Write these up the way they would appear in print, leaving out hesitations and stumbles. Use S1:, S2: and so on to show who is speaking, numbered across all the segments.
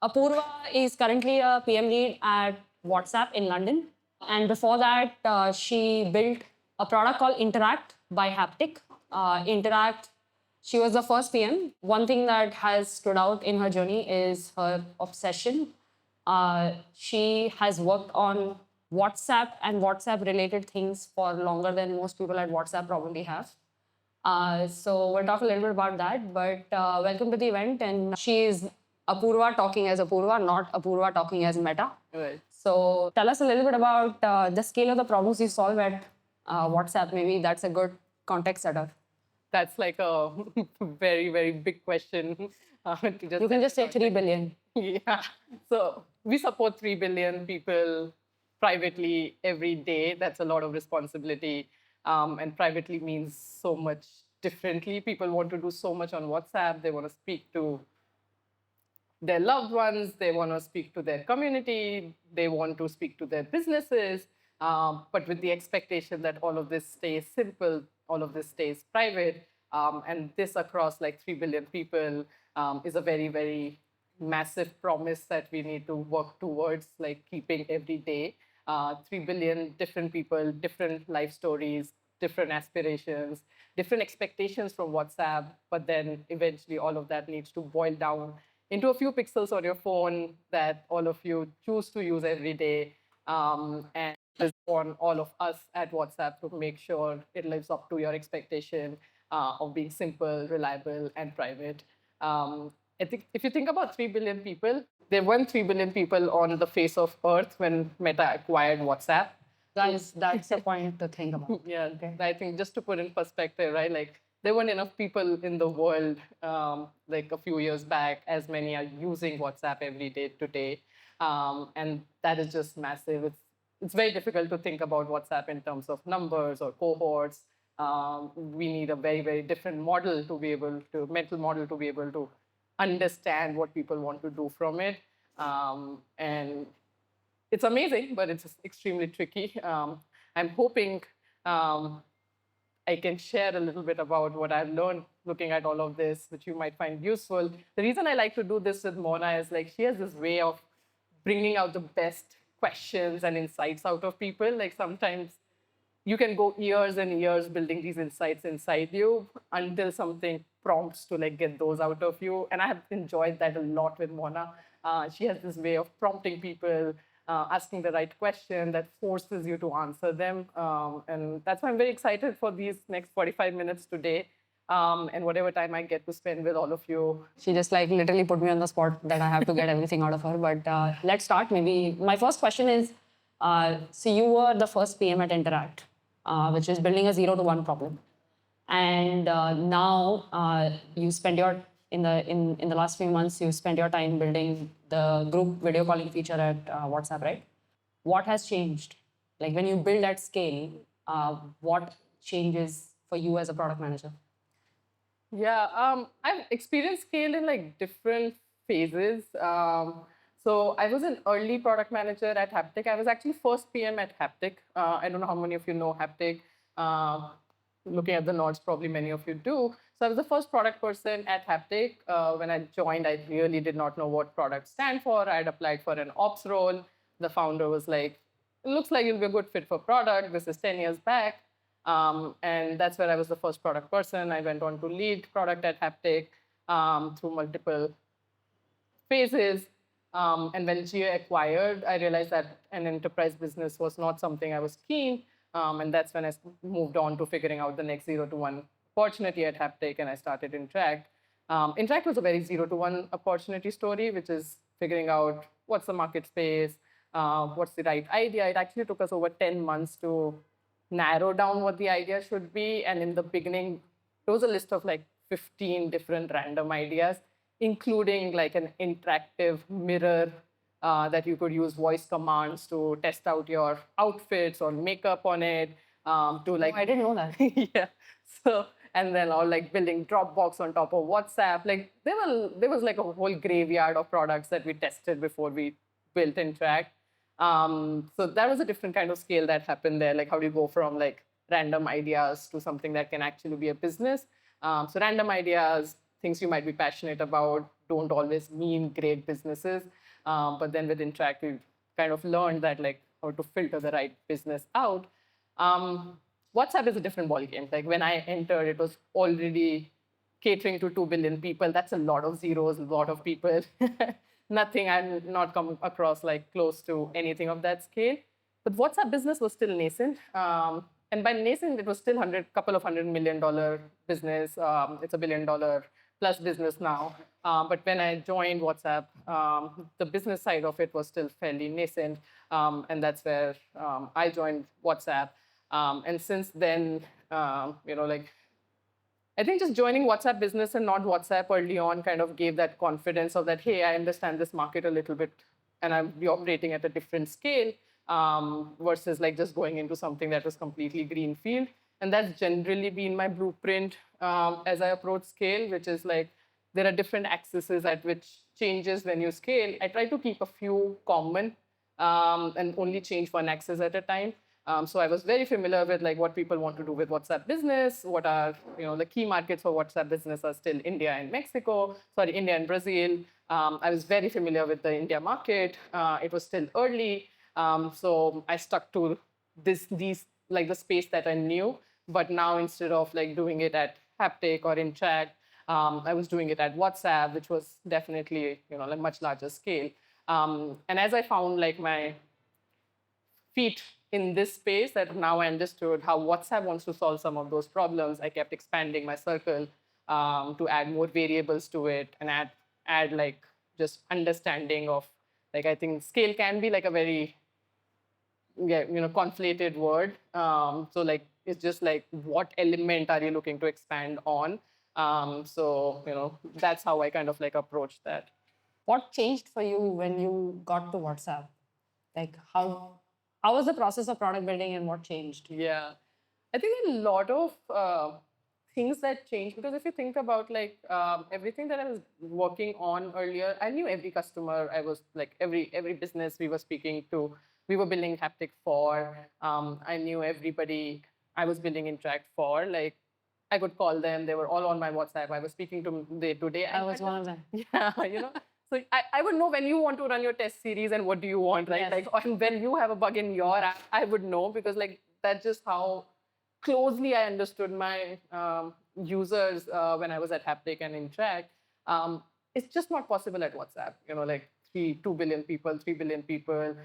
S1: Apoorva is currently a PM lead at WhatsApp in London. And before that, she built a product called Interact by Haptic. Interact, she was the first PM. One thing that has stood out in her journey is her obsession. She has worked on WhatsApp and WhatsApp related things for longer than most people at WhatsApp probably have. So we'll talk a little bit about that. But welcome to the event. And she is Apoorva talking as Apoorva, not Apoorva talking as Meta.
S2: Right.
S1: So tell us a little bit about the scale of the problems you solve at WhatsApp. Maybe that's a good context setter.
S2: That's like a very, very big question.
S1: You can just say 3 billion.
S2: Yeah. So we support 3 billion people privately every day. That's a lot of responsibility. And privately means so much differently. People want to do so much on WhatsApp. They want to speak to their loved ones, they want to speak to their community, they want to speak to their businesses, but with the expectation that all of this stays simple, all of this stays private, and this across like 3 billion people is a very, very massive promise that we need to work towards, like keeping every day. 3 billion different people, different life stories, different aspirations, different expectations from WhatsApp, but then eventually all of that needs to boil down into a few pixels on your phone that all of you choose to use every day. And it's on all of us at WhatsApp to make sure it lives up to your expectation of being simple, reliable, and private. I think if you think about 3 billion people, there weren't 3 billion people on the face of Earth when Meta acquired WhatsApp.
S1: That's a point to think about.
S2: Yeah, I think just to put in perspective, right? Like there weren't enough people in the world like a few years back as many are using WhatsApp every day today, and that is just massive. It's very difficult to think about WhatsApp in terms of numbers or cohorts. We need a very, very different model to be able to mental model to be able to understand what people want to do from it, and it's amazing, but it's extremely tricky. I'm hoping I can share a little bit about what I've learned looking at all of this, which you might find useful. The reason I like to do this with Mona is like she has this way of bringing out the best questions and insights out of people. Like sometimes you can go years and years building these insights inside you until something prompts to like get those out of you. And I have enjoyed that a lot with Mona. She has this way of prompting people, asking the right question that forces you to answer them. And that's why I'm very excited for these next 45 minutes today. And whatever time I get to spend with all of you.
S1: She just like literally put me on the spot that I have to get everything out of her. But let's start. Maybe my first question is, so you were the first PM at Interact, which is building a 0 to 1 problem. And now you spend your in the last few months you spent your time building the group video calling feature at WhatsApp, right? What has changed? Like when you build at scale, what changes for you as a product manager?
S2: Yeah, I've experienced scale in like different phases. So I was an early product manager at Haptic. I was actually first PM at Haptic. I don't know how many of you know Haptic. Looking at the nods, probably many of you do. So I was the first product person at Haptic. When I joined, I really did not know what products stand for. I had applied for an ops role. The founder was like, it looks like you'll be a good fit for product. This is 10 years back. And that's where I was the first product person. I went on to lead product at Haptic through multiple phases. And when GA acquired, I realized that an enterprise business was not something I was keen. And that's when I moved on to figuring out the next 0 to 1 opportunity at Haptic, and I started Interact. Interact was a very 0 to 1 opportunity story, which is figuring out what's the market space, what's the right idea. It actually took us over 10 months to narrow down what the idea should be. And in the beginning, there was a list of like 15 different random ideas, including like an interactive mirror that you could use voice commands to test out your outfits or makeup on it. To like,
S1: I didn't know that.
S2: yeah. So and then or like building Dropbox on top of WhatsApp. Like there was like a whole graveyard of products that we tested before we built Interact. So that was a different kind of scale that happened there. Like how do you go from like random ideas to something that can actually be a business? So random ideas, things you might be passionate about don't always mean great businesses. But then with Interact, we kind of learned that like how to filter the right business out. WhatsApp is a different ballgame. Like when I entered, it was already catering to 2 billion people. That's a lot of zeros, a lot of people. Nothing, I've not come across like close to anything of that scale. But WhatsApp business was still nascent. And by nascent, it was still couple of $100 million business. It's $1 billion plus business now. But when I joined WhatsApp, the business side of it was still fairly nascent. And that's where I joined WhatsApp. And since then, like I think just joining WhatsApp business and not WhatsApp early on kind of gave that confidence of that, hey, I understand this market a little bit and I'll be operating at a different scale versus like just going into something that was completely greenfield. And that's generally been my blueprint as I approach scale, which is like there are different axes at which changes when you scale. I try to keep a few common and only change one axis at a time. So I was very familiar with like what people want to do with WhatsApp business. What are the key markets for WhatsApp business are still India and Mexico. Sorry, India and Brazil. I was very familiar with the India market. It was still early, so I stuck to these like the space that I knew. But now instead of like doing it at Haptic or Interact, I was doing it at WhatsApp, which was definitely like much larger scale. And as I found like my feet in this space, that now I understood how WhatsApp wants to solve some of those problems, I kept expanding my circle to add more variables to it and add like just understanding of like I think scale can be like a very conflated word. So like it's just like what element are you looking to expand on? So that's how I kind of like approach that.
S1: What changed for you when you got to WhatsApp? Like how was the process of product building and what changed?
S2: Yeah, I think a lot of things that changed because if you think about like everything that I was working on earlier, I knew every customer. I was like every business we were speaking to, we were building Haptic for. I knew everybody I was building Interact for. Like I could call them; they were all on my WhatsApp. I was speaking to them day to day.
S1: I was one of them.
S2: Yeah. So I would know when you want to run your test series and what do you want, right?
S1: Yes.
S2: Like, and when you have a bug in your app, I would know because like that's just how closely I understood my users when I was at Haptic and Interact. It's just not possible at WhatsApp. Like 2 billion people, 3 billion people,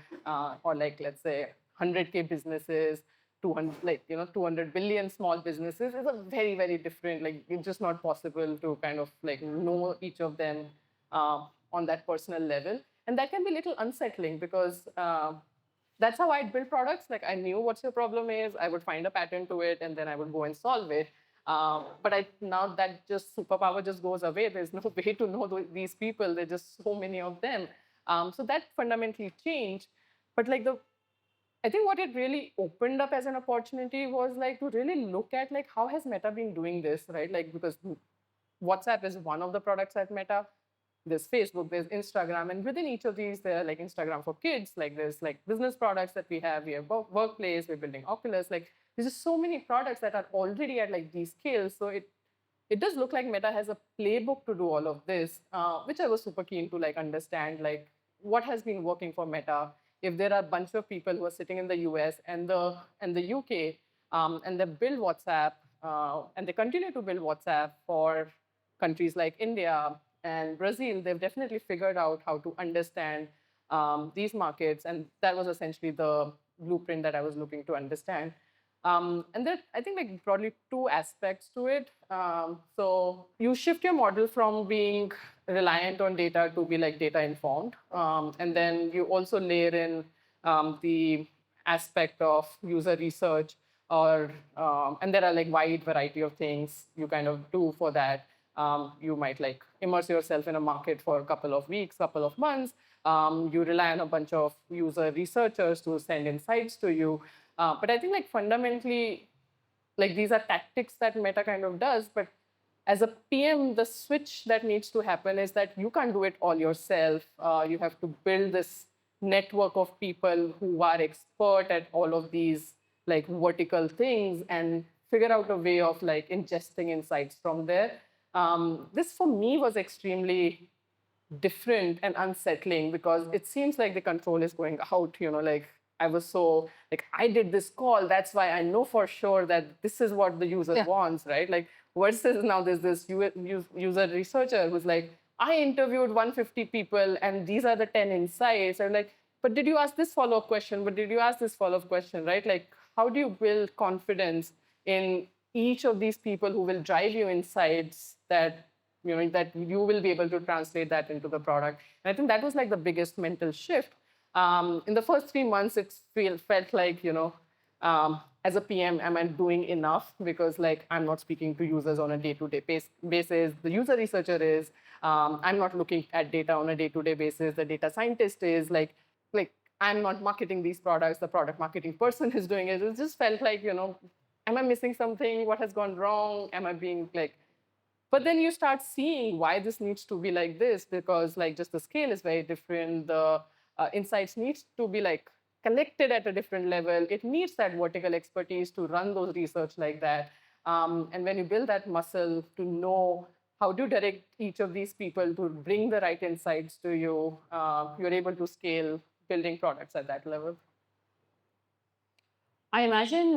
S2: or like let's say 100K businesses. 200 billion small businesses is a very, very different, like it's just not possible to kind of like know each of them on that personal level. And that can be a little unsettling because that's how I'd build products. Like I knew what your problem is, I would find a pattern to it, and then I would go and solve it. But now that just superpower just goes away. There's no way to know these people. There's just so many of them. So that fundamentally changed. But like I think what it really opened up as an opportunity was like to really look at like how has Meta been doing this, right? Like because WhatsApp is one of the products at Meta. There's Facebook, there's Instagram, and within each of these, there are like Instagram for kids, like there's like business products that we have workplace, we're building Oculus, like there's just so many products that are already at like these scales. So it does look like Meta has a playbook to do all of this, which I was super keen to like understand, like what has been working for Meta. If there are a bunch of people who are sitting in the US and the UK, and they build WhatsApp, and they continue to build WhatsApp for countries like India and Brazil, they've definitely figured out how to understand these markets. And that was essentially the blueprint that I was looking to understand. And there, I think like broadly two aspects to it. So you shift your model from being reliant on data to be like data informed. And then you also layer in the aspect of user research and there are like wide variety of things you kind of do for that. You might like immerse yourself in a market for a couple of weeks, couple of months. You rely on a bunch of user researchers to send insights to you. But I think like fundamentally, like these are tactics that Meta kind of does. But as a PM, the switch that needs to happen is that you can't do it all yourself. You have to build this network of people who are expert at all of these like vertical things and figure out a way of like ingesting insights from there. This for me was extremely different and unsettling because it seems like the control is going out, like I was so like I did this call, that's why I know for sure that this is what the user wants, right? Like versus now there's this user researcher who's like, I interviewed 150 people and these are the 10 insights. I'm like, but did you ask this follow-up question? But did you ask this follow-up question, right? Like, how do you build confidence in each of these people who will drive you insights that that you will be able to translate that into the product? And I think that was like the biggest mental shift. In the first 3 months, it felt like, as a PM, am I doing enough? Because like I'm not speaking to users on a day-to-day basis. The user researcher is. I'm not looking at data on a day-to-day basis. The data scientist is like I'm not marketing these products. The product marketing person is doing it. It just felt like, am I missing something? What has gone wrong? Am I being like, but then you start seeing why this needs to be like this, because like just the scale is very different. The insights needs to be like collected at a different level. It needs that vertical expertise to run those research like that. And when you build that muscle to know how to direct each of these people to bring the right insights to you, you're able to scale building products at that level.
S1: I imagine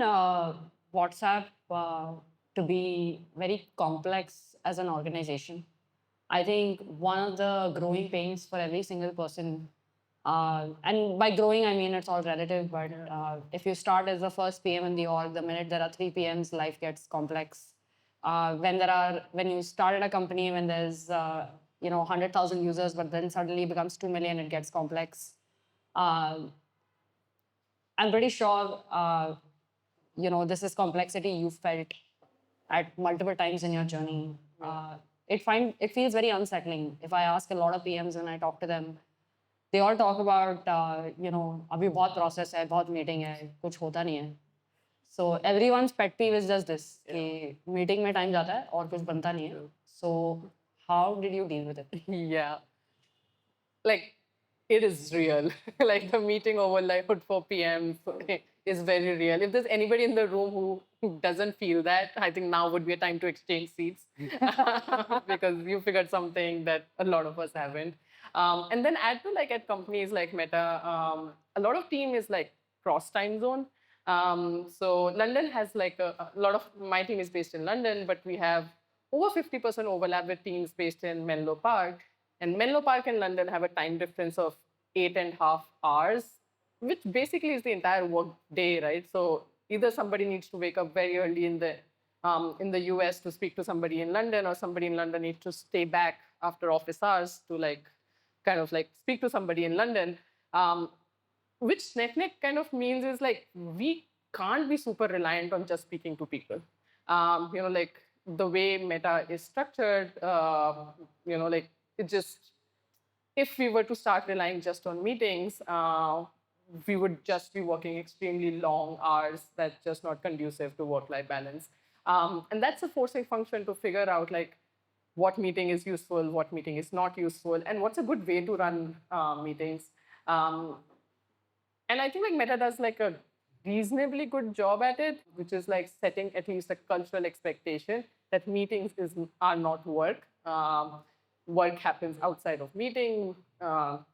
S1: WhatsApp to be very complex as an organization. I think one of the growing pains for every single person, and by growing, I mean it's all relative, but if you start as the first PM in the org, the minute there are 3 PMs, life gets complex. When you start at a company, when there's 100,000 users, but then suddenly it becomes 2 million, it gets complex. I'm pretty sure, this is complexity you felt at multiple times in your journey. It feels very unsettling. If I ask a lot of PMs and I talk to them, they all talk about, अभी बहुत process है, बहुत meeting है, कुछ होता नहीं है. So everyone's pet peeve is just this, कि meeting में time जाता है और कुछ बनता नहीं है. So how did you deal with it?
S2: Yeah. Like it is real. Like the meeting overload for PMs is very real. If there's anybody in the room who doesn't feel that, I think now would be a time to exchange seats because you figured something that a lot of us haven't. And then add to like at companies like Meta, a lot of team is like cross time zone. So London has like a lot of my team is based in London, but we have over 50% overlap with teams based in Menlo Park. And Menlo Park and London have a time difference of 8.5 hours, which basically is the entire work day, right? So either somebody needs to wake up very early in the US to speak to somebody in London, or somebody in London needs to stay back after office hours to like kind of like speak to somebody in London. Which net kind of means is like we can't be super reliant on just speaking to people. Like the way Meta is structured, like it just, if we were to start relying just on meetings, we would just be working extremely long hours. That's just not conducive to work-life balance. And that's a forcing function to figure out like what meeting is useful, what meeting is not useful, and what's a good way to run meetings. And I think like Meta does like a reasonably good job at it, which is like setting at least a cultural expectation that meetings are not work. Work happens outside of meeting.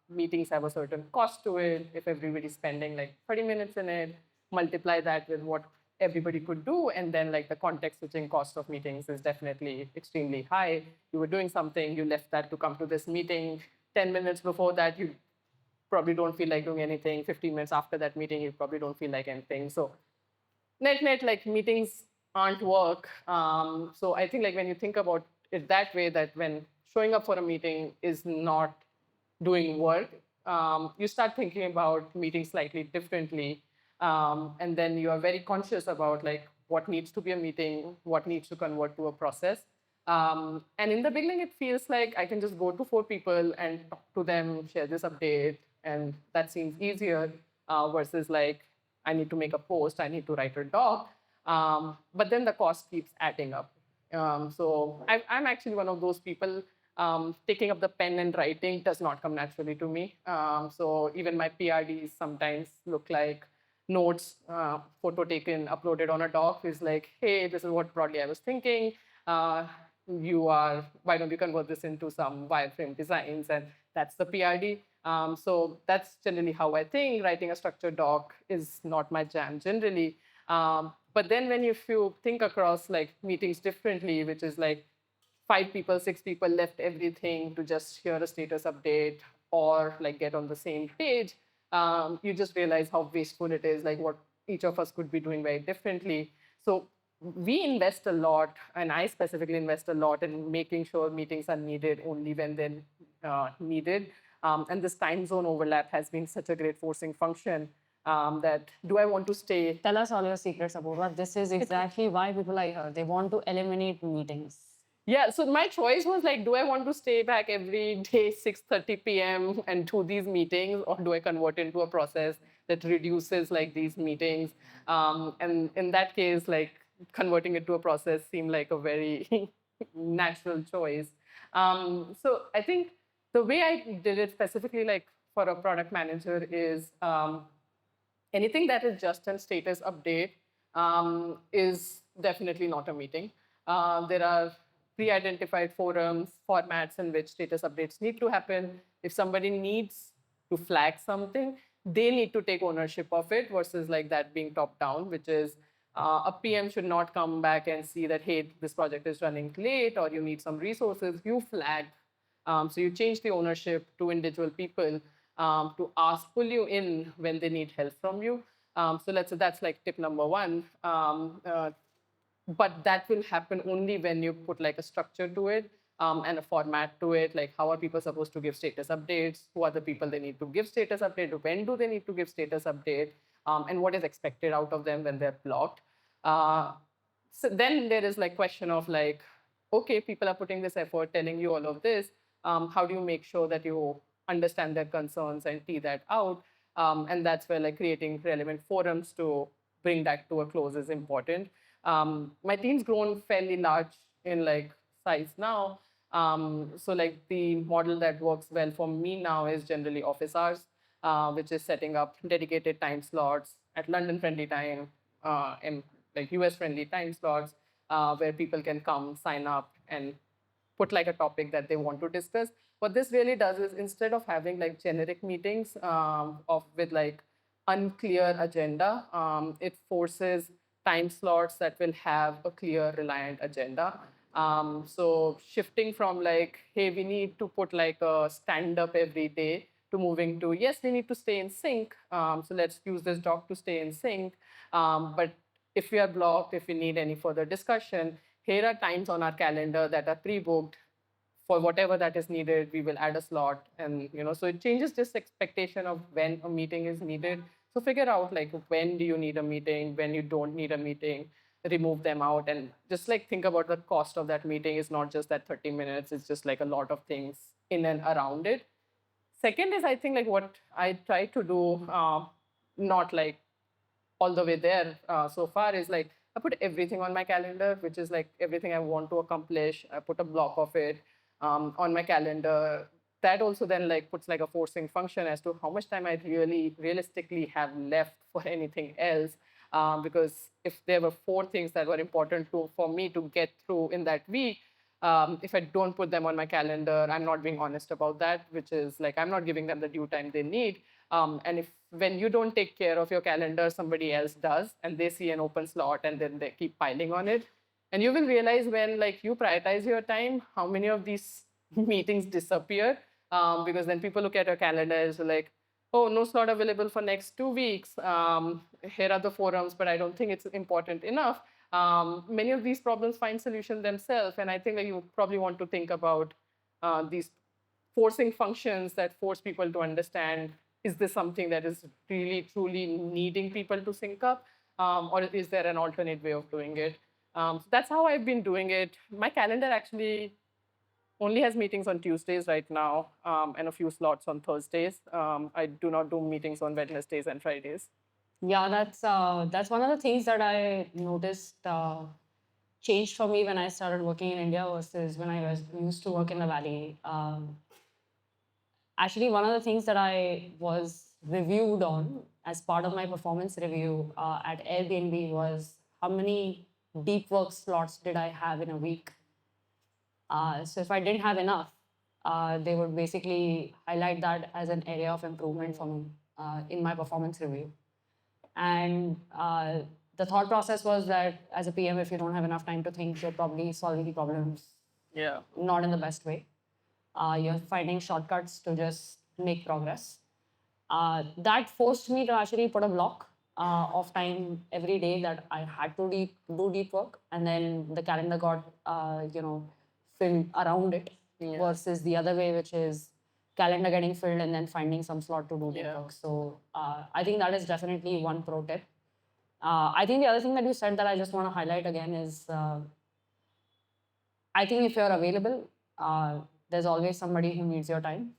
S2: Meetings have a certain cost to it. If everybody's spending like 30 minutes in it, multiply that with what everybody could do, and then like the context switching cost of meetings is definitely extremely high. You were doing something, you left that to come to this meeting. 10 minutes before that, you probably don't feel like doing anything. 15 minutes after that meeting, you probably don't feel like anything. So net, like meetings aren't work. So I think like when you think about it that way, that when showing up for a meeting is not doing work, you start thinking about meetings slightly differently. And then you are very conscious about like what needs to be a meeting, what needs to convert to a process. And in the beginning, it feels like I can just go to 4 people and talk to them, share this update, and that seems easier versus like I need to make a post, I need to write a doc. But then the cost keeps adding up. So I'm actually one of those people. Taking up the pen and writing does not come naturally to me. So even my PRDs sometimes look like notes, photo taken, uploaded on a doc is like, hey, this is what broadly I was thinking. why don't you convert this into some wireframe designs? And that's the PRD. So that's generally how I think. Writing a structured doc is not my jam generally. But then if you think across like meetings differently, which is like 5 people, 6 people left everything to just hear a status update or like get on the same page, you just realize how wasteful it is, like what each of us could be doing very differently. So we invest a lot, and I specifically invest a lot in making sure meetings are needed only when they're needed. And this time zone overlap has been such a great forcing function that do I want to stay?
S1: Tell us all your secrets, Apoorva. This is exactly why people are here. They want to eliminate meetings.
S2: Yeah, so my choice was like, do I want to stay back every day 6:30 p.m. and do these meetings, or do I convert into a process that reduces like these meetings? And in that case, like converting it to a process seemed like a very natural choice. So I think the way I did it specifically, like for a product manager, is anything that is just a status update is definitely not a meeting. There are pre-identified forums, formats in which status updates need to happen. If somebody needs to flag something, they need to take ownership of it versus like that being top down, which is a PM should not come back and see that, hey, this project is running late or you need some resources. You flag. So you change the ownership to individual people to pull you in when they need help from you. So let's say that's like tip number one. But that will happen only when you put like a structure to it and a format to it. Like how are people supposed to give status updates? Who are the people they need to give status update? When do they need to give status update? And what is expected out of them when they're blocked? So then there is like question of like, okay, people are putting this effort, telling you all of this. How do you make sure that you understand their concerns and tee that out? And that's where like creating relevant forums to bring that to a close is important. My team's grown fairly large in like size now. So like the model that works well for me now is generally office hours, which is setting up dedicated time slots at London friendly time and like US friendly time slots where people can come sign up and put like a topic that they want to discuss. What this really does is instead of having like generic meetings with like unclear agenda, it forces time slots that will have a clear reliant agenda. So shifting from like, hey, we need to put like a stand up every day to moving to, yes, we need to stay in sync. So let's use this doc to stay in sync. But if we are blocked, if we need any further discussion, here are times on our calendar that are pre-booked for whatever that is needed. We will add a slot, and so it changes this expectation of when a meeting is needed. So figure out like when do you need a meeting, when you don't need a meeting, remove them out, and just like think about the cost of that meeting. Is not just that 30 minutes, it's just like a lot of things in and around it. Second is, I think, like what I try to do, not like all the way there so far, is like I put everything on my calendar, which is like everything I want to accomplish. I put a block of it on my calendar. That also then like puts like a forcing function as to how much time I really realistically have left for anything else. Because if there were 4 things that were important for me to get through in that week, if I don't put them on my calendar, I'm not being honest about that, which is like I'm not giving them the due time they need. And if when you don't take care of your calendar, somebody else does, and they see an open slot, and then they keep piling on it. And you will realize when like you prioritize your time, how many of these meetings disappear. Because then people look at your calendar as like, oh, no slot available for next 2 weeks. Here are the forums, but I don't think it's important enough. Many of these problems find solution themselves, and I think that you probably want to think about these forcing functions that force people to understand, is this something that is really truly needing people to sync up, or is there an alternate way of doing it? So that's how I've been doing it. My calendar actually only has meetings on Tuesdays right now, and a few slots on Thursdays. I do not do meetings on Wednesdays and Fridays.
S1: Yeah, that's one of the things that I noticed changed for me when I started working in India versus when I used to work in the Valley. Actually, one of the things that I was reviewed on as part of my performance review at Airbnb was how many deep work slots did I have in a week. So if I didn't have enough, they would basically highlight that as an area of improvement for me in my performance review. And the thought process was that as a PM, if you don't have enough time to think, you're probably solving problems
S2: Yeah.
S1: not in the best way. You're finding shortcuts to just make progress. That forced me to actually put a block of time every day that I had to do deep work, and then the calendar got filled around it versus the other way, which is calendar getting filled and then finding some slot to do deep work. So I think that is definitely one pro tip. I think the other thing that you said that I just want to highlight again is I think if you're available, there's always somebody who needs your time.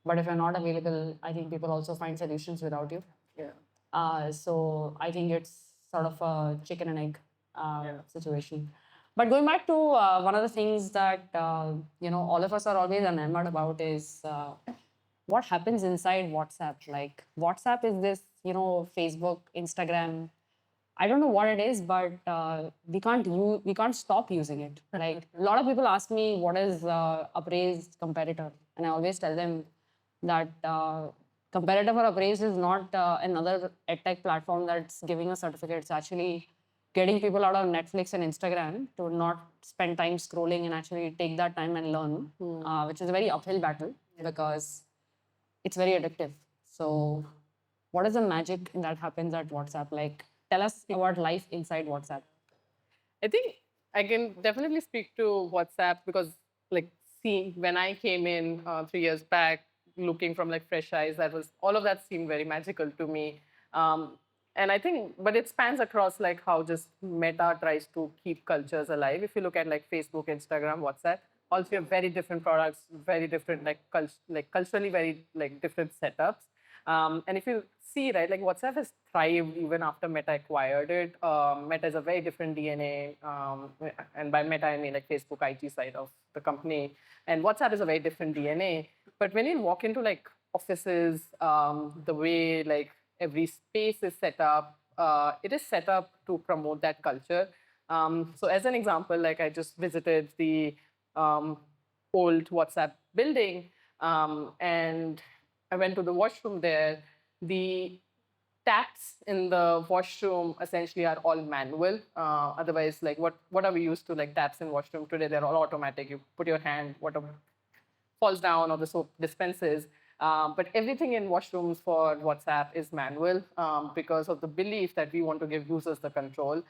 S1: But if you're not available, I think people also find solutions without you.
S2: Yeah.
S1: So I think it's sort of a chicken and egg situation. But going back to one of the things that all of us are always enamored about is what happens inside WhatsApp. Like WhatsApp is this, Facebook, Instagram. I don't know what it is, but we can't stop using it. Like a lot of people ask me what is Upraised competitor, and I always tell them that competitor for Upraised is not another edtech platform that's giving a certificate. It's actually getting people out of Netflix and Instagram to not spend time scrolling and actually take that time and learn, which is a very uphill battle because it's very addictive. So, what is the magic that happens at WhatsApp? Like, tell us about life inside WhatsApp.
S2: I think I can definitely speak to WhatsApp because, like, see, when I came in 3 years back, looking from like fresh eyes, that was all of that seemed very magical to me. And I think, but it spans across like how just Meta tries to keep cultures alive. If you look at like Facebook, Instagram, WhatsApp, all three have very different products, very different like culturally very like different setups. And if you see, right, like WhatsApp has thrived even after Meta acquired it. Meta is a very different DNA. And by Meta, I mean like Facebook IT side of the company. And WhatsApp is a very different DNA. But when you walk into like offices, the way like every space is set up, it is set up to promote that culture. So as an example, like I just visited the old WhatsApp building, and I went to the washroom there. The taps in the washroom essentially are all manual. Otherwise, like what are we used to, like taps in washroom today? They're all automatic. You put your hand, whatever falls down or the soap dispenses. But everything in washrooms for WhatsApp is manual because of the belief that we want to give users the control.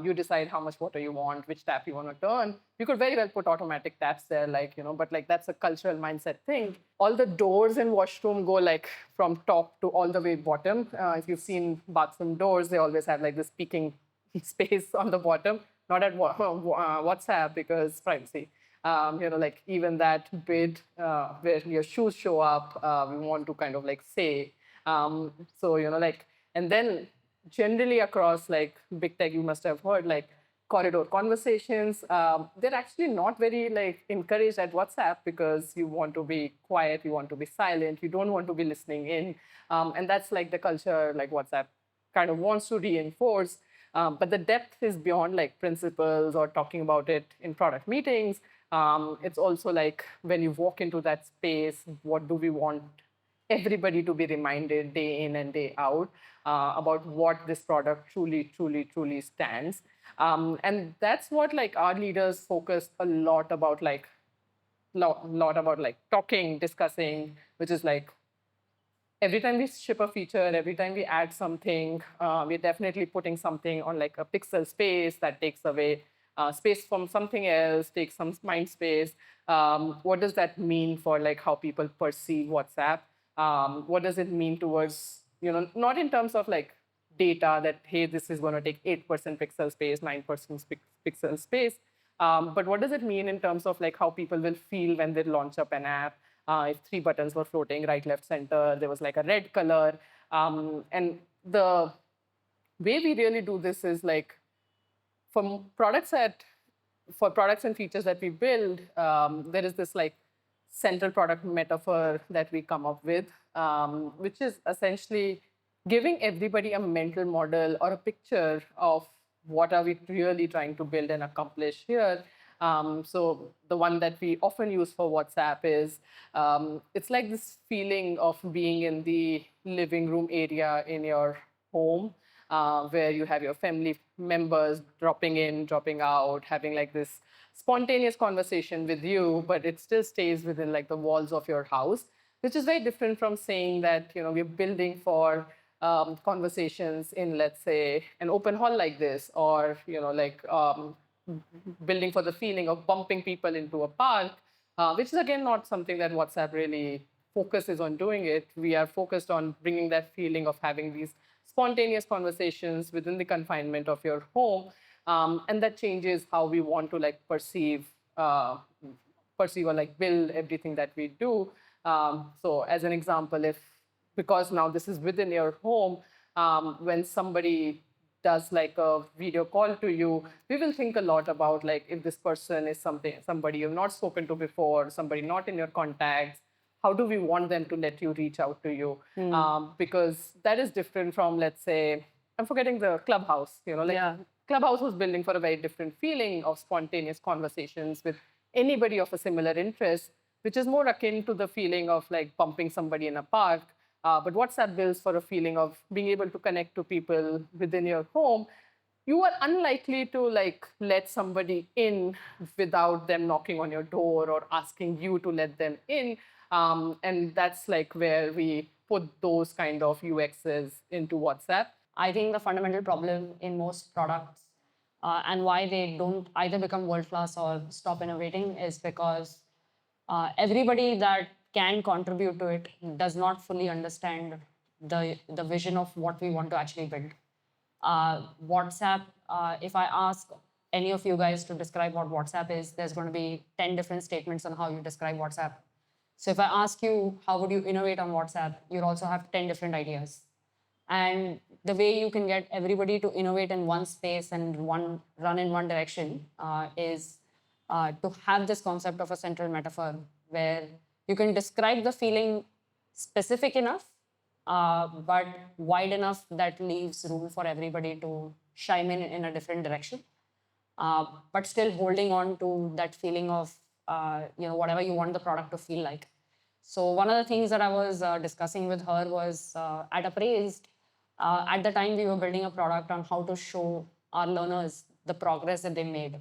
S2: You decide how much water you want, which tap you want to turn. You could very well put automatic taps there, like, but like that's a cultural mindset thing. All the doors in washroom go like from top to all the way bottom. If you've seen bathroom doors, they always have like this peeking space on the bottom, not at WhatsApp because privacy. Like even that bit where your shoes show up, we want to kind of like say. So, like, and then generally across like big tech, you must have heard like corridor conversations. They're actually not very like encouraged at WhatsApp because you want to be quiet, you want to be silent, you don't want to be listening in. And that's like the culture like WhatsApp kind of wants to reinforce. But the depth is beyond like principles or talking about it in product meetings. It's also like when you walk into that space, what do we want everybody to be reminded day in and day out about what this product truly, truly, truly stands. And that's what like our leaders focus a lot about, like lot about like talking, discussing, which is like every time we ship a feature, every time we add something, we're definitely putting something on like a pixel space that takes away space from something else, takes some mind space. What does that mean for like how people perceive WhatsApp? What does it mean towards, not in terms of like data that, hey, this is going to take 8% pixel space, 9% pixel space. But what does it mean in terms of like how people will feel when they launch up an app? If 3 buttons were floating right, left, center, there was like a red color. And the way we really do this is like for products and features that we build, there is this like central product metaphor that we come up with, which is essentially giving everybody a mental model or a picture of what are we really trying to build and accomplish here. So the one that we often use for WhatsApp is it's like this feeling of being in the living room area in your home, where you have your family members dropping in, dropping out, having like this spontaneous conversation with you, but it still stays within like the walls of your house, which is very different from saying that we're building for conversations in, let's say, an open hall like this, or building for the feeling of bumping people into a park, which is again not something that WhatsApp really focuses on doing it. We are focused on bringing that feeling of having these spontaneous conversations within the confinement of your home, and that changes how we want to like perceive or like build everything that we do. So as an example, if because now this is within your home, when somebody does like a video call to you, we will think a lot about like if this person is somebody you've not spoken to before, somebody not in your contacts. How do we want them to let you reach out to you? Because that is different from, let's say, I'm forgetting the Clubhouse.
S1: Yeah.
S2: Clubhouse was building for a very different feeling of spontaneous conversations with anybody of a similar interest, which is more akin to the feeling of like bumping somebody in a park. But WhatsApp builds for a feeling of being able to connect to people within your home. You are unlikely to like let somebody in without them knocking on your door or asking you to let them in. And that's like where we put those kind of UXs into WhatsApp.
S1: I think the fundamental problem in most products and why they don't either become world class or stop innovating is because everybody that can contribute to it does not fully understand the vision of what we want to actually build. WhatsApp, if I ask any of you guys to describe what WhatsApp is, there's going to be 10 different statements on how you describe WhatsApp. So if I ask you, how would you innovate on WhatsApp, you'll also have 10 different ideas. And the way you can get everybody to innovate in one space and run in one direction is to have this concept of a central metaphor where you can describe the feeling specific enough, but wide enough that leaves room for everybody to chime in a different direction, but still holding on to that feeling of whatever you want the product to feel like. So one of the things that I was discussing with her was at Upraised, at the time we were building a product on how to show our learners the progress that they made.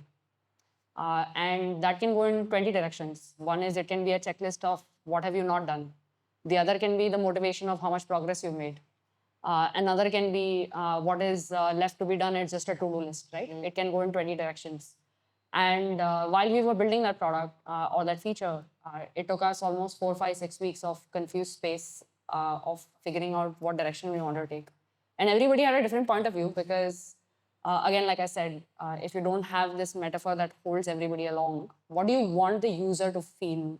S1: And that can go in 20 directions. One is it can be a checklist of what have you not done. The other can be the motivation of how much progress you've made. Another can be what is left to be done. It's just a to-do list, right? It can go in 20 directions. And while we were building that product or that feature, it took us almost 4, 5, 6 weeks of confused space of figuring out what direction we wanted to take. And everybody had a different point of view because, again, like I said, if you don't have this metaphor that holds everybody along, what do you want the user to feel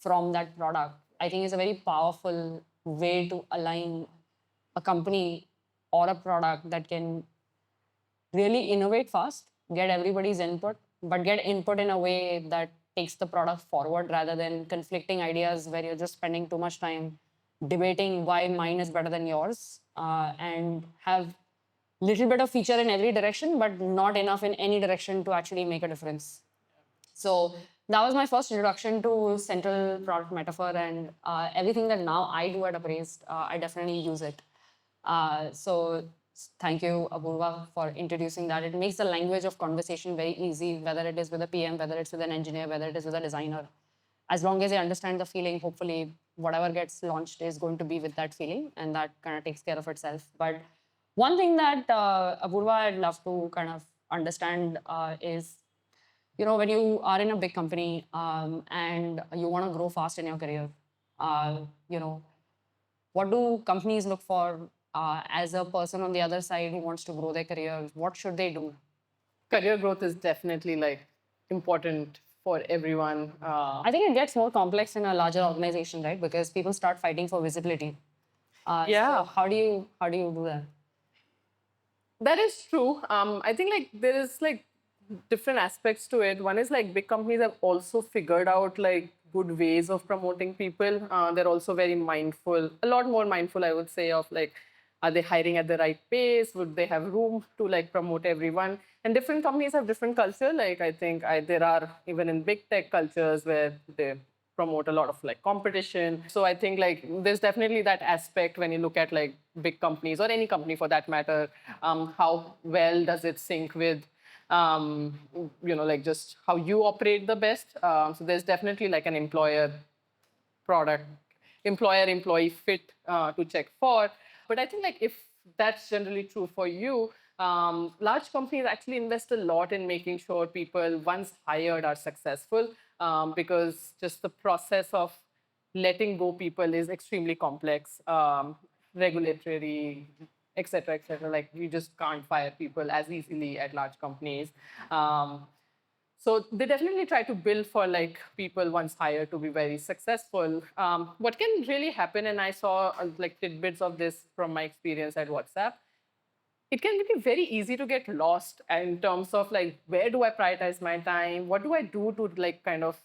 S1: from that product? I think is a very powerful way to align a company or a product that can really innovate fast, get everybody's input, but get input in a way that takes the product forward rather than conflicting ideas where you're just spending too much time debating why mine is better than yours, and have little bit of feature in every direction, but not enough in any direction to actually make a difference. So that was my first introduction to central product metaphor, and everything that now I do at Upraised, I definitely use it. So thank you, Apoorva, for introducing that. It makes the language of conversation very easy, whether it is with a PM, whether it's with an engineer, whether it is with a designer. As long as they understand the feeling, hopefully whatever gets launched is going to be with that feeling, and that kind of takes care of itself. But one thing that Apoorva, I'd love to kind of understand is, when you are in a big company and you want to grow fast in your career, what do companies look for as a person on the other side who wants to grow their career? What should they do?
S2: Career growth is definitely like important for everyone.
S1: I think it gets more complex in a larger organization, right? Because people start fighting for visibility.
S2: Yeah.
S1: So how do you do that?
S2: That is true. I think like there is like different aspects to it. One is like big companies have also figured out like good ways of promoting people. They're also very mindful, a lot more mindful, I would say, of like Are they hiring at the right pace? Would they have room to like promote everyone? And different companies have different culture. Like I think there are even in big tech cultures where they promote a lot of like competition. So I think like there's definitely that aspect when you look at like big companies or any company for that matter. How well does it sync with um, like just how you operate the best? So there's definitely like an product employer employee fit to check for. But I think like if that's generally true for you, large companies actually invest a lot in making sure people once hired are successful, because just the process of letting go people is extremely complex, regulatory, et cetera, et cetera. Like you just can't fire people as easily at large companies. So they definitely try to build for like people once hired to be very successful. What can really happen, and I saw like tidbits of this from my experience at WhatsApp, it can be very easy to get lost in terms of like where do I prioritize my time, what do I do to like kind of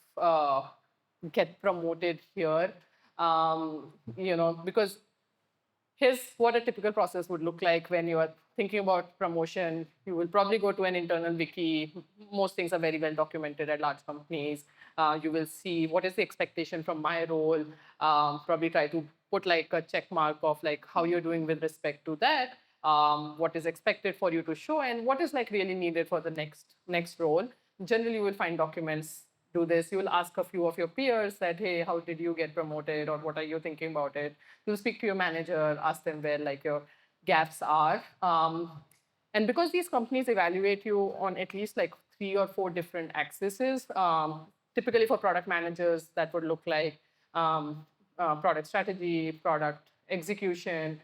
S2: get promoted here, because here's what a typical process would look like when you are thinking about promotion. You will probably go to an internal wiki. Most things are very well documented at large companies. You will see what is the expectation from my role. Probably try to put like a check mark of like how you're doing with respect to that. What is expected for you to show, and what is like really needed for the next role. Generally, you will find documents do this. You will ask a few of your peers that, hey, how did you get promoted, or what are you thinking about it? You'll speak to your manager, ask them where like your gaps are. And because these companies evaluate you on at least like 3 or 4 different axes, typically for product managers, that would look like product strategy, product execution,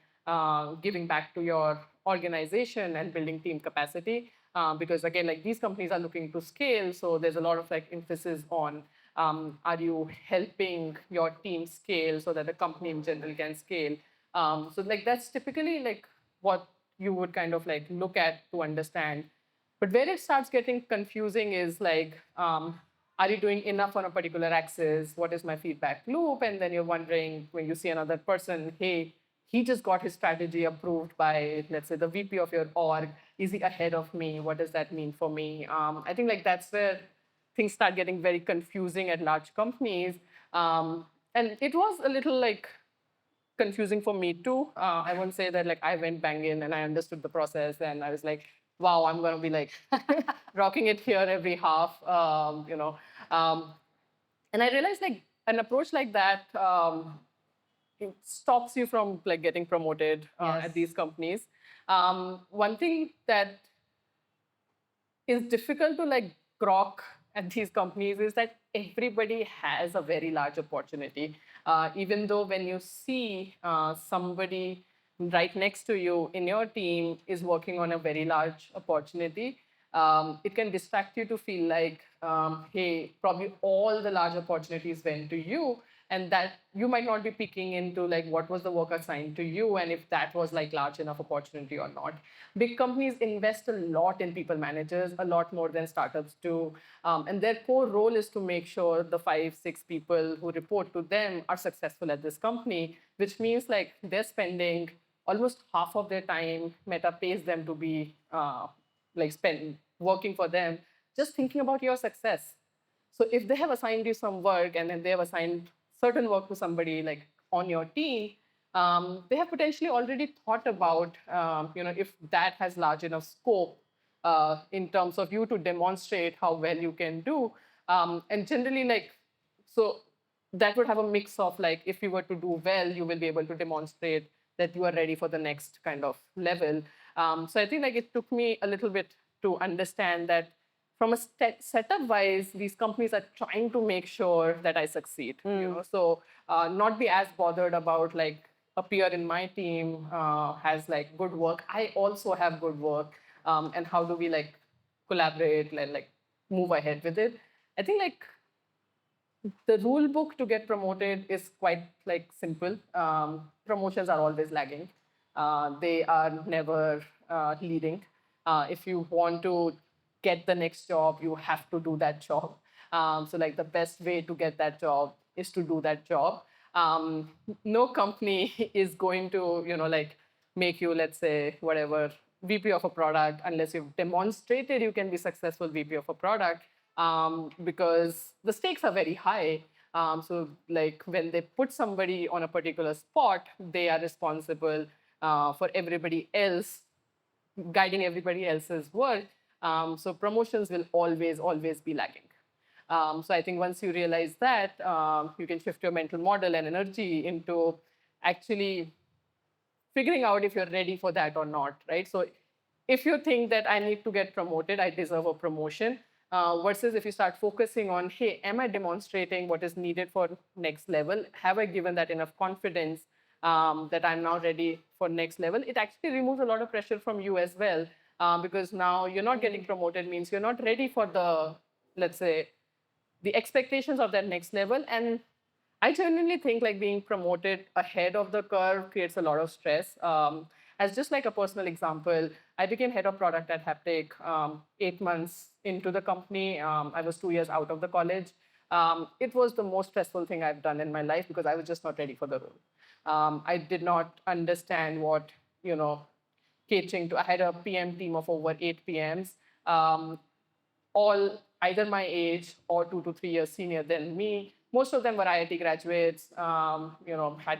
S2: giving back to your organization and building team capacity. Because again, like these companies are looking to scale, so there's a lot of like emphasis on are you helping your team scale so that the company in general can scale. So like that's typically like what you would kind of like look at to understand. But where it starts getting confusing is like, are you doing enough on a particular axis? What is my feedback loop? And then you're wondering when you see another person, hey, he just got his strategy approved by, let's say, the VP of your org. Is he ahead of me? What does that mean for me? I think like that's where things start getting very confusing at large companies. And it was a little like confusing for me too. I won't say that like I went bang in and I understood the process and I was like, wow, I'm going to be like rocking it here every half, and I realized like an approach like that it stops you from like getting promoted at these companies. One thing that is difficult to like grok at these companies is that everybody has a very large opportunity. Even though when you see somebody right next to you in your team is working on a very large opportunity, it can distract you to feel like, hey, probably all the large opportunities went to you, and that you might not be picking into like what was the work assigned to you and if that was like large enough opportunity or not. Big companies invest a lot in people managers, a lot more than startups do, and their core role is to make sure the 5 6 people who report to them are successful at this company, which means like they're spending almost half of their time. Meta pays them to be like spend working for them, just thinking about your success. So if they have assigned you some work and then they have assigned certain work to somebody like on your team, they have potentially already thought about if that has large enough scope in terms of you to demonstrate how well you can do. And generally like, so that would have a mix of like, if you were to do well, you will be able to demonstrate that you are ready for the next kind of level. So I think like it took me a little bit to understand that from a setup wise, these companies are trying to make sure that I succeed. So not be as bothered about like a peer in my team has like good work. I also have good work, and how do we like collaborate and like move ahead with it? I think like the rule book to get promoted is quite like simple. Promotions are always lagging. They are never leading. If you want to get the next job, you have to do that job. So like the best way to get that job is to do that job. No company is going to like make you, let's say, whatever, VP of a product unless you've demonstrated you can be successful VP of a product, because the stakes are very high. So like when they put somebody on a particular spot, they are responsible for everybody else, guiding everybody else's work. So promotions will always be lagging. So I think once you realize that, you can shift your mental model and energy into actually figuring out if you're ready for that or not, right? So if you think that I need to get promoted, I deserve a promotion, versus if you start focusing on, hey, am I demonstrating what is needed for next level? Have I given that enough confidence that I'm now ready for next level? It actually removes a lot of pressure from you as well, because now you're not getting promoted means you're not ready for the, let's say, the expectations of that next level. And I genuinely think like being promoted ahead of the curve creates a lot of stress. As just like a personal example, I became head of product at Haptic 8 months into the company. I was 2 years out of the college. It was the most stressful thing I've done in my life because I was just not ready for the role. I did not understand what, catering to. I had a PM team of over 8 PMs. All either my age or 2 to 3 years senior than me. Most of them were IIT graduates, had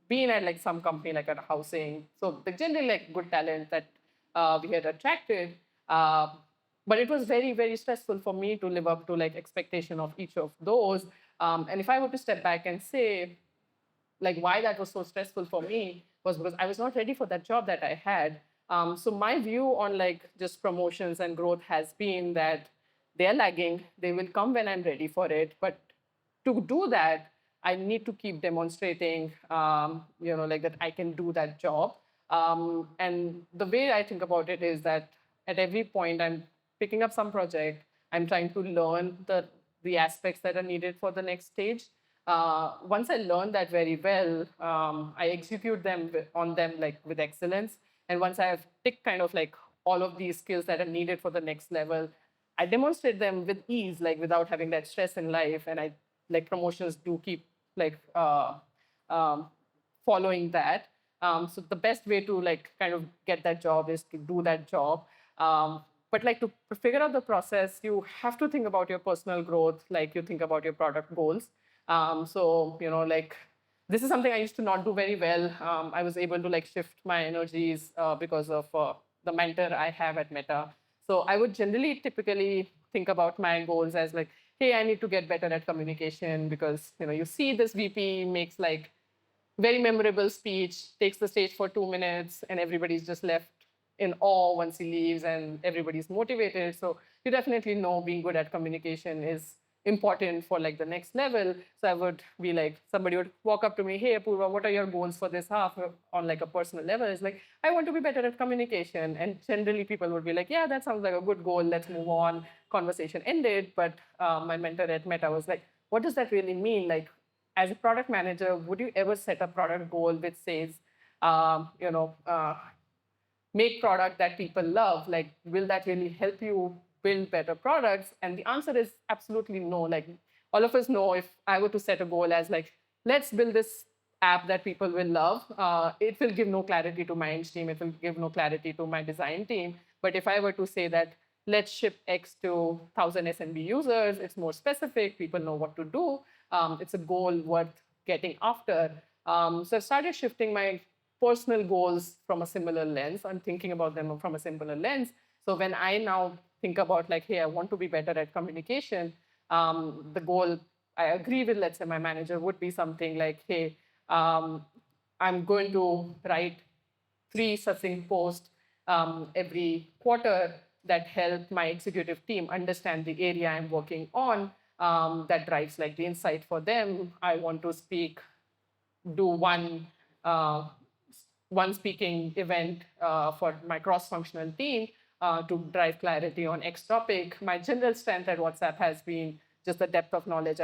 S2: been at like some company like at housing. So the generally like good talent that we had attracted. Uh, but it was very stressful for me to live up to like expectation of each of those. And if I were to step back and say, like why that was so stressful for me was because I was not ready for that job that I had. So my view on like just promotions and growth has been that they're lagging. They will come when I'm ready for it. But to do that, I need to keep demonstrating, like that I can do that job. And the way I think about it is that at every point I'm picking up some project, I'm trying to learn the aspects that are needed for the next stage. Once I learn that very well, I execute them on them like with excellence. And once I have picked kind of like all of these skills that are needed for the next level, I demonstrate them with ease, like without having that stress in life. And I like promotions do keep like um, following that. So the best way to like kind of get that job is to do that job. But like to figure out the process, you have to think about your personal growth, like you think about your product goals. So like this is something I used to not do very well. I was able to like shift my energies because of the mentor I have at Meta. So I would generally typically think about my goals as like, hey, I need to get better at communication because you see this VP makes like very memorable speech, takes the stage for 2 minutes, and everybody's just left in awe once he leaves, and everybody's motivated. So you definitely know being good at communication is important for like the next level. So I would be like, somebody would walk up to me, hey, Apoorva, what are your goals for this half on like a personal level? It's like, I want to be better at communication. And generally people would be like, yeah, that sounds like a good goal. Let's move on. Conversation ended. But my mentor at Meta was like, what does that really mean? Like, as a product manager, would you ever set a product goal which says, make product that people love? Like, will that really help you build better products? And the answer is absolutely no. Like, all of us know if I were to set a goal as like, let's build this app that people will love, it will give no clarity to my eng team. It will give no clarity to my design team. But if I were to say that, let's ship X to 1,000 SMB users, it's more specific, people know what to do. It's a goal worth getting after. So I started shifting my personal goals from a similar lens. I'm thinking about them from a similar lens. So when I now think about like, hey, I want to be better at communication, the goal I agree with, let's say my manager would be something like, hey, I'm going to write 3 succinct posts every quarter that help my executive team understand the area I'm working on, that drives like the insight for them. I want to do uh, one speaking event for my cross-functional team to drive clarity on X topic. My general strength at WhatsApp has been just the depth of knowledge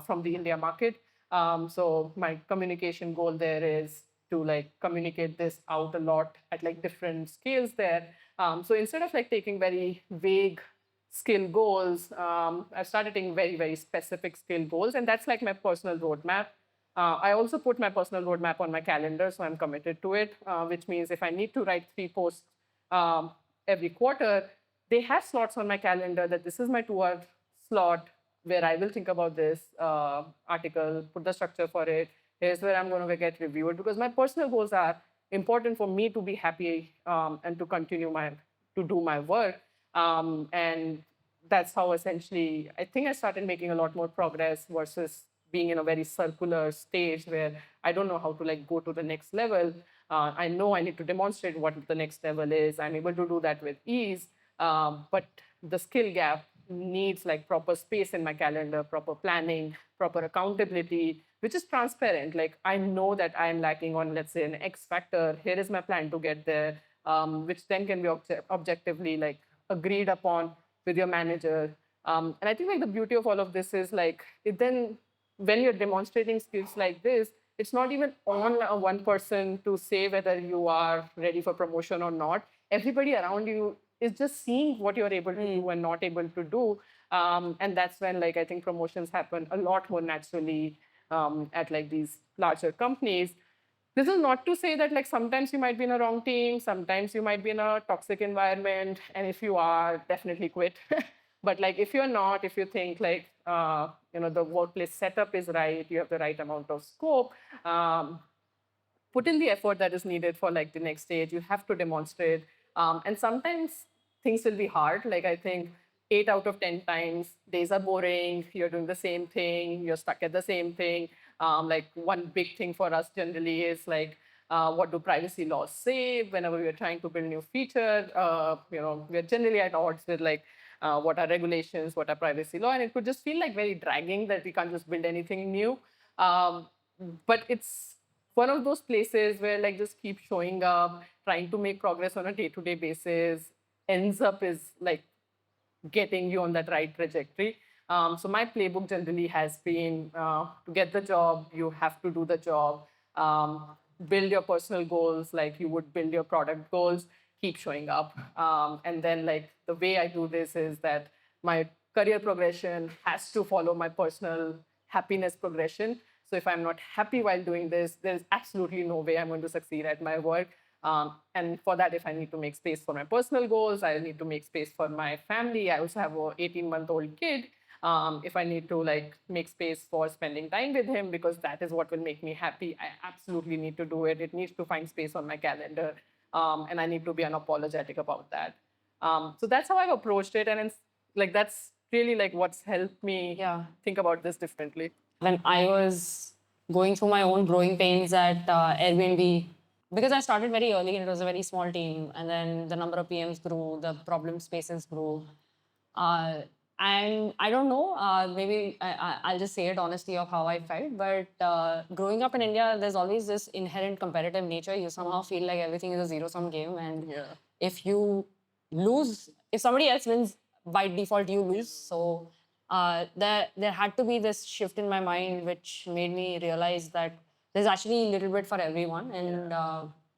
S2: from the India market. So my communication goal there is to like communicate this out a lot at like different scales there. So instead of like taking very vague skill goals, I've started taking very specific skill goals, and that's like my personal roadmap. I also put my personal roadmap on my calendar, so I'm committed to it, which means if I need to write 3 posts um, every quarter, they have slots on my calendar that this is my 2 hour slot where I will think about this article, put the structure for it. Here's where I'm going to get reviewed, because my personal goals are important for me to be happy and to continue to do my work. And that's how essentially I think I started making a lot more progress versus being in a very circular stage where I don't know how to like go to the next level. I know I need to demonstrate what the next level is. I'm able to do that with ease, but the skill gap needs like proper space in my calendar, proper planning, proper accountability, which is transparent. Like I know that I'm lacking on, let's say, an X factor. Here is my plan to get there, which then can be objectively like agreed upon with your manager. And I think like the beauty of all of this is like it then when you're demonstrating skills like this, it's not even on a one person to say whether you are ready for promotion or not. Everybody around you is just seeing what you're able to do and not able to do. And that's when like I think promotions happen a lot more naturally at like these larger companies. This is not to say that like sometimes you might be in a wrong team, sometimes you might be in a toxic environment, and if you are, definitely quit. But like if you're not, if you think like the workplace setup is right, you have the right amount of scope, put in the effort that is needed for like the next stage. You have to demonstrate, and sometimes things will be hard. Like I think 8 out of 10 times days are boring. You're doing the same thing. You're stuck at the same thing. Like one big thing for us generally is like what do privacy laws say whenever we're trying to build new feature. We're generally at odds with like what are regulations, what are privacy law, and it could just feel like very dragging that we can't just build anything new. Um, but it's one of those places where like just keep showing up, trying to make progress on a day-to-day basis, ends up is like getting you on that right trajectory. So my playbook generally has been to get the job, you have to do the job, build your personal goals like you would build your product goals, keep showing up. And then like the way I do this is that my career progression has to follow my personal happiness progression. So if I'm not happy while doing this, there's absolutely no way I'm going to succeed at my work. And for that, if I need to make space for my personal goals, I need to make space for my family. I also have a 18-month-old kid. If I need to like make space for spending time with him, because that is what will make me happy, I absolutely need to do it. It needs to find space on my calendar, and I need to be unapologetic about that. So that's how I've approached it, and it's like that's really like what's helped me think about this differently.
S1: When I was going through my own growing pains at Airbnb, because I started very early and it was a very small team, and then the number of PMs grew, the problem spaces grew. And I don't know, maybe I'll just say it honestly of how I felt, but growing up in India, there's always this inherent competitive nature. You somehow feel like everything is a zero-sum game, and if you lose, if somebody else wins, by default you lose. So there had to be this shift in my mind, which made me realize that there's actually a little bit for everyone. And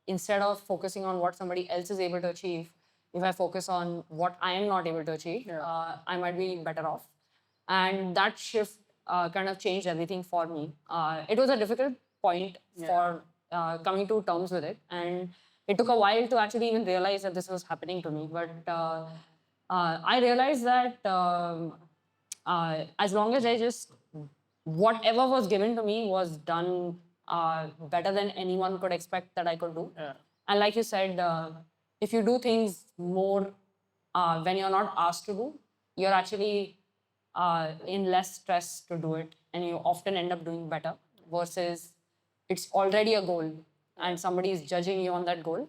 S1: instead of focusing on what somebody else is able to achieve, if I focus on what I am not able to achieve, I might be better off. And that shift kind of changed everything for me. It was a difficult point for coming to terms with it. And it took a while to actually even realize that this was happening to me. But I realized that as long as I just, whatever was given to me was done better than anyone could expect that I could do. And like you said, if you do things more when you're not asked to do, you're actually in less stress to do it, and you often end up doing better versus it's already a goal and somebody is judging you on that goal.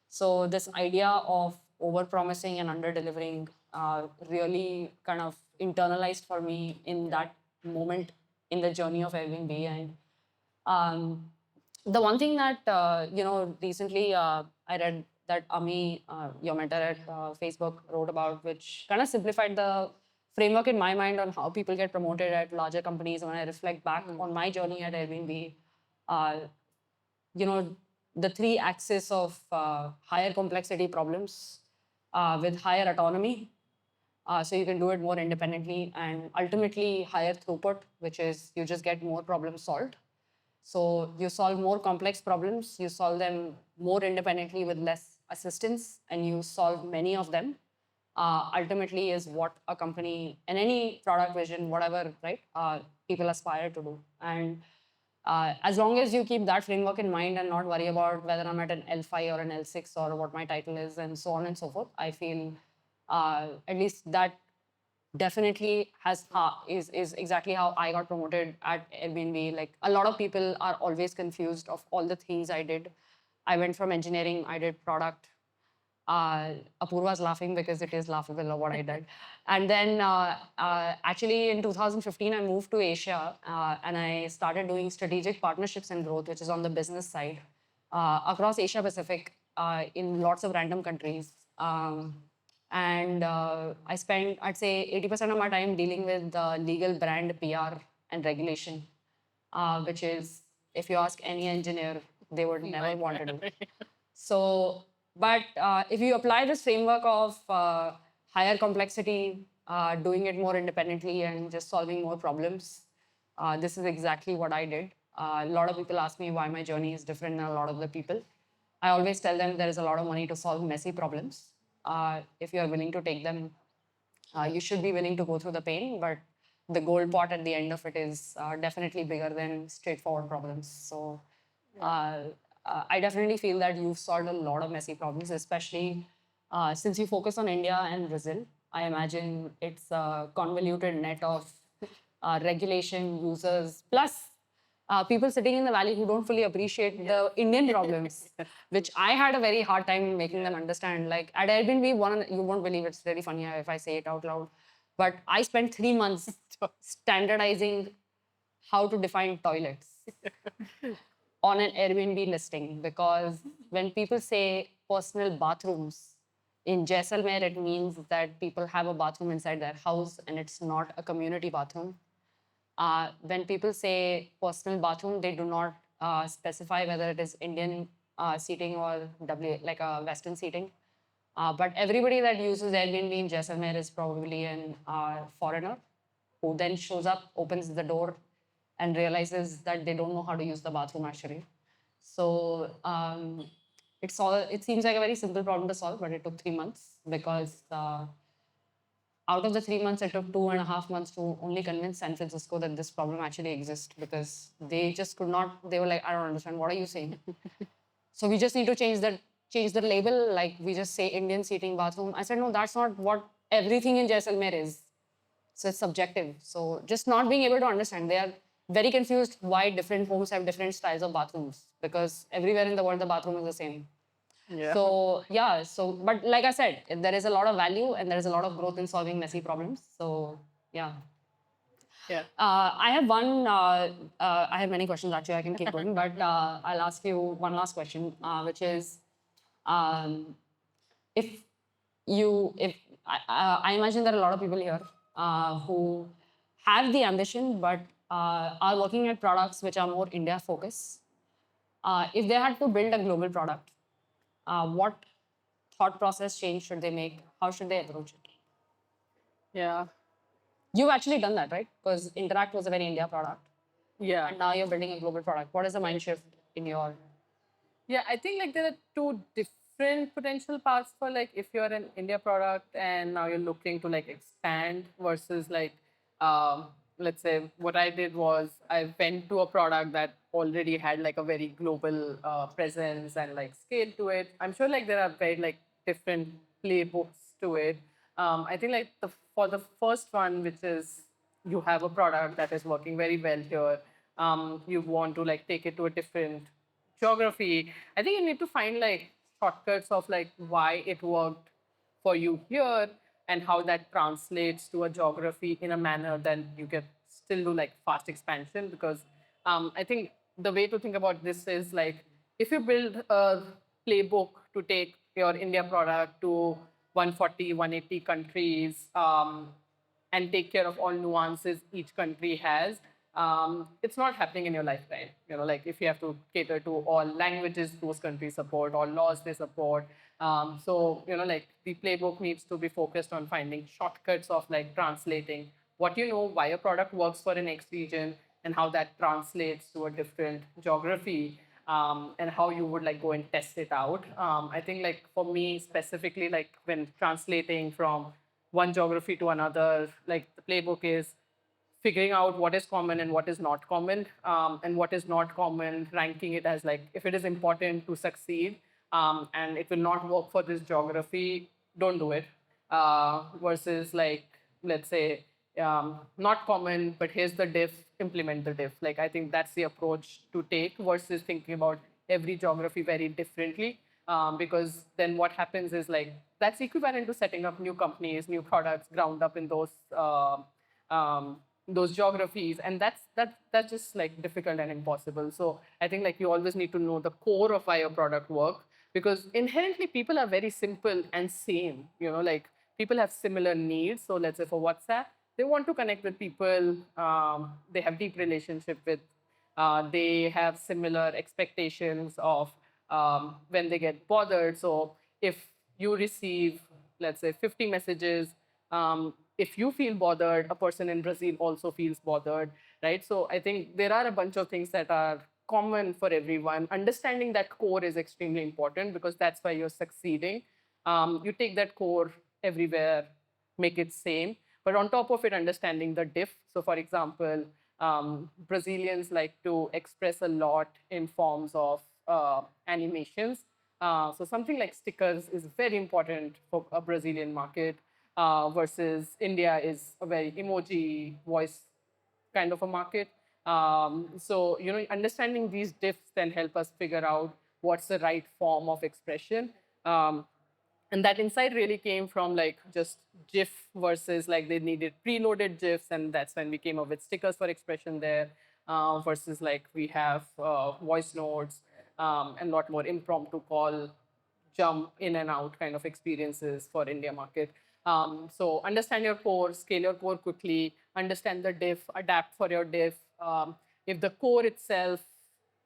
S1: So this idea of over-promising and under-delivering really kind of internalized for me in that moment in the journey of Airbnb. And the one thing that, recently I read that Ami, your mentor at Facebook, wrote about, which kind of simplified the framework in my mind on how people get promoted at larger companies. When I reflect back on my journey at Airbnb, the three axes of higher complexity problems with higher autonomy. So you can do it more independently, and ultimately higher throughput, which is you just get more problems solved. So you solve more complex problems, you solve them more independently with less assistance, and you solve many of them. Ultimately, is what a company and any product vision, whatever, right? People aspire to do. And as long as you keep that framework in mind and not worry about whether I'm at an L5 or an L6 or what my title is and so on and so forth, I feel at least that definitely is exactly how I got promoted at Airbnb. Like a lot of people are always confused of all the things I did. I went from engineering, I did product. Apoorva's laughing because it is laughable of what I did. And then actually in 2015, I moved to Asia and I started doing strategic partnerships and growth, which is on the business side, across Asia Pacific in lots of random countries. And I spent, I'd say, 80% of my time dealing with legal brand PR and regulation, which is, if you ask any engineer, they would never want to do. So, but if you apply this framework of higher complexity, doing it more independently, and just solving more problems, this is exactly what I did. A lot of people ask me why my journey is different than a lot of the people. I always tell them there is a lot of money to solve messy problems. If you are willing to take them, you should be willing to go through the pain, but the gold pot at the end of it is definitely bigger than straightforward problems. So I definitely feel that you've solved a lot of messy problems, especially since you focus on India and Brazil. I imagine it's a convoluted net of regulation, users, plus people sitting in the valley who don't fully appreciate the Indian problems, which I had a very hard time making them understand. Like at Airbnb, you won't believe it's really funny if I say it out loud, but I spent 3 months standardizing how to define toilets on an Airbnb listing, because when people say personal bathrooms in Jaisalmer, it means that people have a bathroom inside their house and it's not a community bathroom. When people say personal bathroom, they do not specify whether it is Indian seating or like a Western seating. But everybody that uses Airbnb in Jaisalmer is probably an foreigner who then shows up, opens the door, and realizes that they don't know how to use the bathroom actually. So it seems like a very simple problem to solve, but it took 3 months because out of the 3 months, it took 2.5 months to only convince San Francisco that this problem actually exists, because they just could not. They were like, I don't understand. What are you saying? So we just need to change the label. Like we just say Indian seating bathroom. I said, no, that's not what everything in Jaisalmer is. So it's subjective. So just not being able to understand. They are very confused why different homes have different styles of bathrooms, because everywhere in the world the bathroom is the same.
S2: Yeah.
S1: So yeah, but like I said, there is a lot of value and there is a lot of growth in solving messy problems. So yeah.
S2: Yeah.
S1: I have I have many questions actually. I can keep going, but I'll ask you one last question, which is, um, if if I imagine there are a lot of people here who have the ambition but are working at products which are more India focused. If they had to build a global product, what thought process change should they make? How should they approach it?
S2: Yeah.
S1: You've actually done that, right? Because Interact was a very India product.
S2: Yeah.
S1: And now you're building a global product. What is the mind shift in your?
S2: Yeah, I think like there are two different potential paths for like if you're an India product and now you're looking to like expand versus like let's say what I did was I went to a product that already had like a very global presence and like scale to it. I'm sure like there are very like different playbooks to it. I think like for the first one, which is you have a product that is working very well here, you want to like take it to a different geography. I think you need to find like shortcuts of like why it worked for you here and how that translates to a geography in a manner that you can still do like fast expansion. Because I think the way to think about this is like if you build a playbook to take your India product to 140, 180 countries, and take care of all nuances each country has, it's not happening in your lifetime. You know, like if you have to cater to all languages those countries support, all laws they support. So, you know, like the playbook needs to be focused on finding shortcuts of like translating what you know, why a product works for an X region, and how that translates to a different geography, and how you would like go and test it out. I think like for me specifically, like when translating from one geography to another, like the playbook is figuring out what is common and what is not common, and what is not common, ranking it as like if it is important to succeed, and it will not work for this geography, don't do it. Versus like, let's say, not common, but here's the diff, implement the diff. Like I think that's the approach to take versus thinking about every geography very differently. Because then what happens is like that's equivalent to setting up new companies, new products, ground up in those geographies, and that's just like difficult and impossible. So I think like you always need to know the core of why your product works, because inherently people are very simple and same. Like people have similar needs. So let's say for WhatsApp, they want to connect with people they have deep relationship with. They have similar expectations of when they get bothered. So if you receive, let's say, 50 messages, if you feel bothered, a person in Brazil also feels bothered, right? So I think there are a bunch of things that are common for everyone. Understanding that core is extremely important because that's why you're succeeding. You take that core everywhere, make it same, but on top of it, understanding the diff. So for example, Brazilians like to express a lot in forms of animations. So something like stickers is very important for a Brazilian market, versus India is a very emoji voice kind of a market. So understanding these diffs then help us figure out what's the right form of expression. And that insight really came from like just GIF versus like they needed preloaded GIFs, and that's when we came up with stickers for expression there, versus like we have voice notes, and a lot more impromptu call, jump in and out kind of experiences for India market. So understand your core, scale your core quickly, understand the diff, adapt for your diff. If the core itself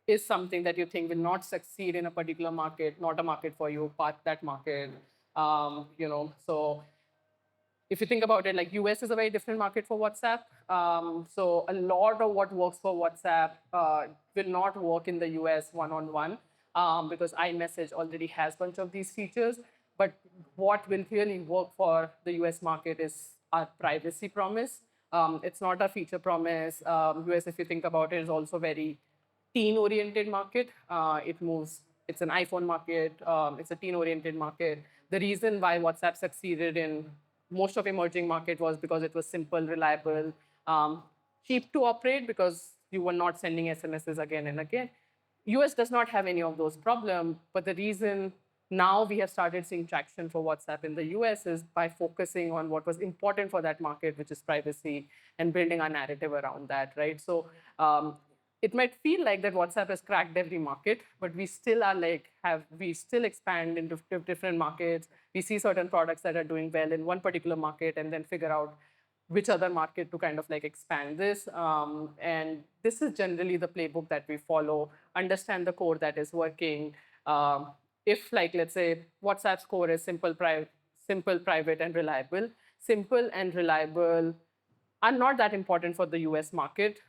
S2: is something that you think will not succeed in a particular market, not a market for you, path that market. So if you think about it, like US is a very different market for WhatsApp. So a lot of what works for WhatsApp will not work in the US one-on-one, because iMessage already has a bunch of these features. But what will really work for the US market is our privacy promise. It's not a feature promise. US, if you think about it, is also very teen-oriented market. It's an iPhone market. It's a teen-oriented market. The reason why WhatsApp succeeded in most of emerging market was because it was simple, reliable, cheap to operate because you were not sending SMSs again and again. US does not have any of those problems, but the reason now we have started seeing traction for WhatsApp in the US is by focusing on what was important for that market, which is privacy, and building a narrative around that, right? So it might feel like that WhatsApp has cracked every market, but we still are we still expand into different markets. We see certain products that are doing well in one particular market and then figure out which other market to kind of like expand this. And this is generally the playbook that we follow. Understand the core that is working. If like, let's say WhatsApp's core is simple, private, and reliable. Simple and reliable are not that important for the US market.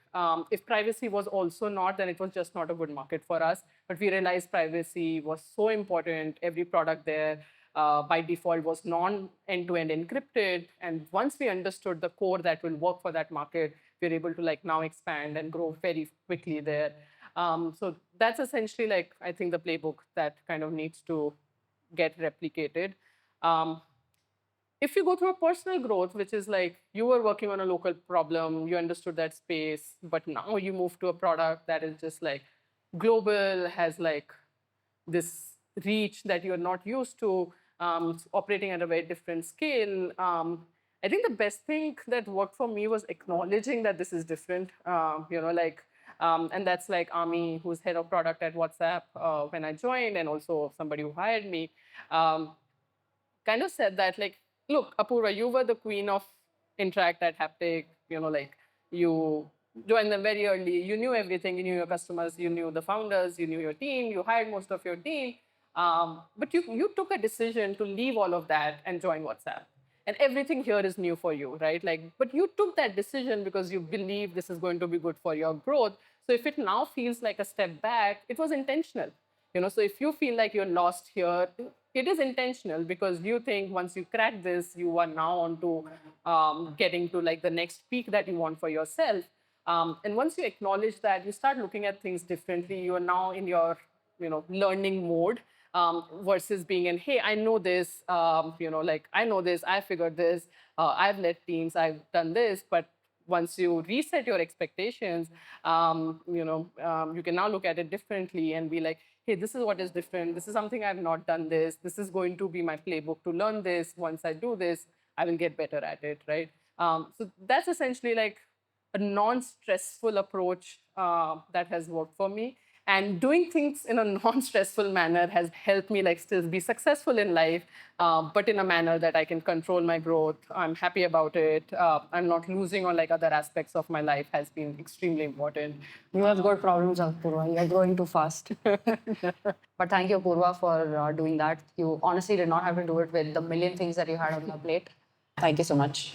S2: If privacy was also not, then it was just not a good market for us. But we realized privacy was so important. Every product there by default was non-end-to-end encrypted. And once we understood the core that will work for that market, we're able to like now expand and grow very quickly there. So that's essentially like, I think the playbook that kind of needs to get replicated. If you go through a personal growth, which is like you were working on a local problem, you understood that space, but now you move to a product that is just like global, has like this reach that you're not used to, operating at a very different scale. I think the best thing that worked for me was acknowledging that this is different, and that's like Ami, who's head of product at WhatsApp when I joined, and also somebody who hired me. Kind of said that, like, look, Apoorva, you were the queen of Interact at Haptic. Like you joined them very early. You knew everything. You knew your customers. You knew the founders. You knew your team. You hired most of your team. But you took a decision to leave all of that and join WhatsApp. and everything here is new for you, right? Like, but you took that decision because you believe this is going to be good for your growth. So if it now feels like a step back, it was intentional. So if you feel like you're lost here, it is intentional, because you think once you crack this, you are now on to getting to like the next peak that you want for yourself. And once you acknowledge that, you start looking at things differently. You are now in your learning mode, versus being in, hey, I know this, like I know this, I figured this, I've led teams, I've done this. But once you reset your expectations, you can now look at it differently and be like, hey, this is what is different. This is something I've not done this. This is going to be my playbook to learn this. Once I do this, I will get better at it, right? So that's essentially like a non-stressful approach that has worked for me. And doing things in a non-stressful manner has helped me like still be successful in life, but in a manner that I can control my growth. I'm happy about it. I'm not losing on like other aspects of my life has been extremely important.
S1: You have got problems, Apoorva. You're growing too fast. But thank you, Apoorva, for doing that. You honestly did not have to do it with the million things that you had on your plate. Thank you so much.